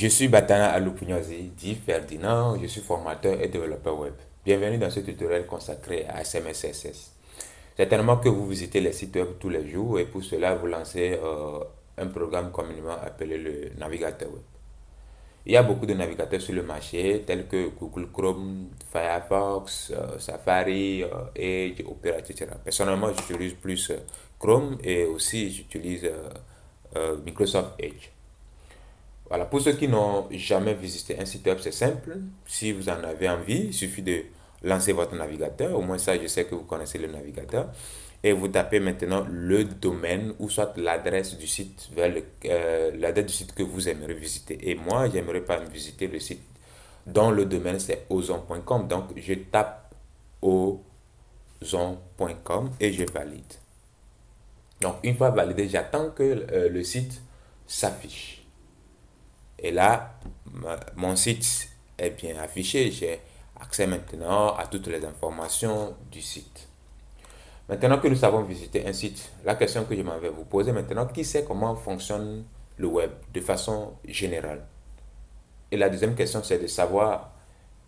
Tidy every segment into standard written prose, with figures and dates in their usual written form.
Je suis Batana Aloupignosi, dit Ferdinand, je suis formateur et développeur web. Bienvenue dans ce tutoriel consacré à HTML CSS. Certainement que vous visitez les sites web tous les jours et pour cela vous lancez un programme communément appelé le navigateur web. Il y a beaucoup de navigateurs sur le marché tels que Google Chrome, Firefox, Safari, Edge, Opera, etc. Personnellement, j'utilise plus Chrome et aussi j'utilise Microsoft Edge. Voilà, pour ceux qui n'ont jamais visité un site web, c'est simple. Si vous en avez envie, il suffit de lancer votre navigateur. Au moins ça, je sais que vous connaissez le navigateur. Et vous tapez maintenant le domaine ou soit l'adresse du site l'adresse du site que vous aimeriez visiter. Et moi, j'aimerais pas visiter le site dont le domaine c'est ozon.com. Donc, je tape ozon.com et je valide. Donc, une fois validé, j'attends que le site s'affiche. Et là, mon site est bien affiché. J'ai accès maintenant à toutes les informations du site. Maintenant que nous savons visiter un site, la question que je m'en vais vous poser maintenant, qui sait comment fonctionne le web de façon générale? Et la deuxième question, c'est de savoir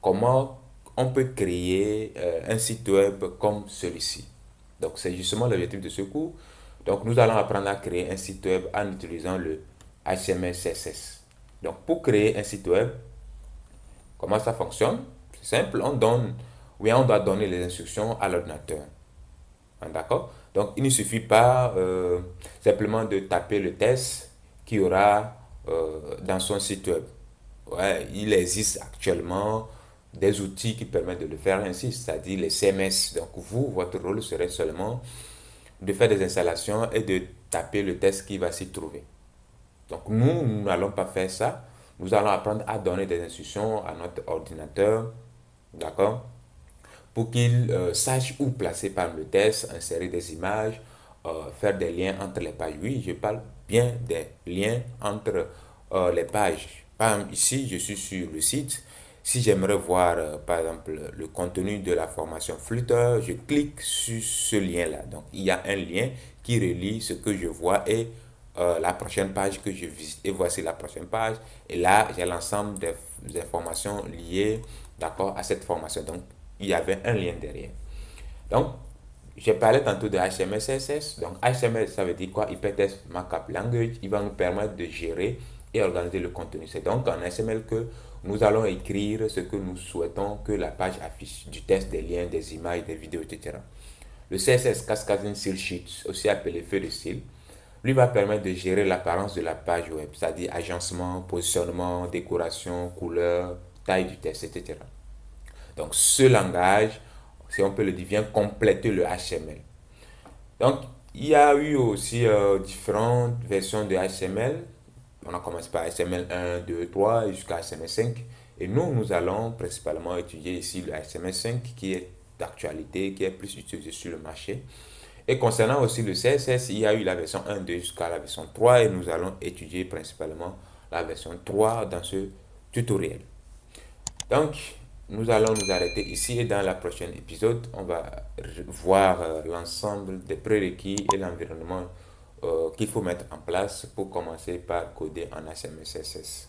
comment on peut créer un site web comme celui-ci. Donc, c'est justement l'objectif de ce cours. Donc, nous allons apprendre à créer un site web en utilisant le HTML, CSS. Donc, pour créer un site web, comment ça fonctionne? C'est simple, on doit donner les instructions à l'ordinateur. D'accord? Donc, il ne suffit pas simplement de taper le test qu'il y aura dans son site web. Ouais, il existe actuellement des outils qui permettent de le faire ainsi, c'est-à-dire les CMS. Donc, votre rôle serait seulement de faire des installations et de taper le test qui va s'y trouver. Donc, nous n'allons pas faire ça. Nous allons apprendre à donner des instructions à notre ordinateur, d'accord, pour qu'il sache où placer par le test, insérer des images, faire des liens entre les pages. Oui, je parle bien des liens entre les pages. Par exemple, ici, je suis sur le site. Si j'aimerais voir, par exemple, le contenu de la formation Flutter, je clique sur ce lien-là. Donc, il y a un lien qui relie ce que je vois et la prochaine page que je visite. Et voici la prochaine page. Et là, j'ai l'ensemble des informations liées, d'accord, à cette formation. Donc, il y avait un lien derrière. Donc, j'ai parlé tantôt de HTML, CSS. Donc, HTML, ça veut dire quoi? Hypertext Markup Language. Il va nous permettre de gérer et organiser le contenu. C'est donc en HTML que nous allons écrire ce que nous souhaitons que la page affiche, du texte, des liens, des images, des vidéos, etc. Le CSS, Cascading Style Sheet, aussi appelé feu de style, lui va permettre de gérer l'apparence de la page web, c'est-à-dire agencement, positionnement, décoration, couleur, taille du texte, etc. Donc, ce langage, si on peut le dire, vient compléter le HTML. Donc, il y a eu aussi différentes versions de HTML. On a commencé par HTML 1, 2, 3 jusqu'à HTML 5. Et nous allons principalement étudier ici le HTML 5 qui est d'actualité, qui est plus utilisé sur le marché. Et concernant aussi le CSS, il y a eu la version 1, 2 jusqu'à la version 3 et nous allons étudier principalement la version 3 dans ce tutoriel. Donc, nous allons nous arrêter ici et dans la prochaine épisode, on va voir l'ensemble des prérequis et l'environnement qu'il faut mettre en place pour commencer par coder en HTML CSS.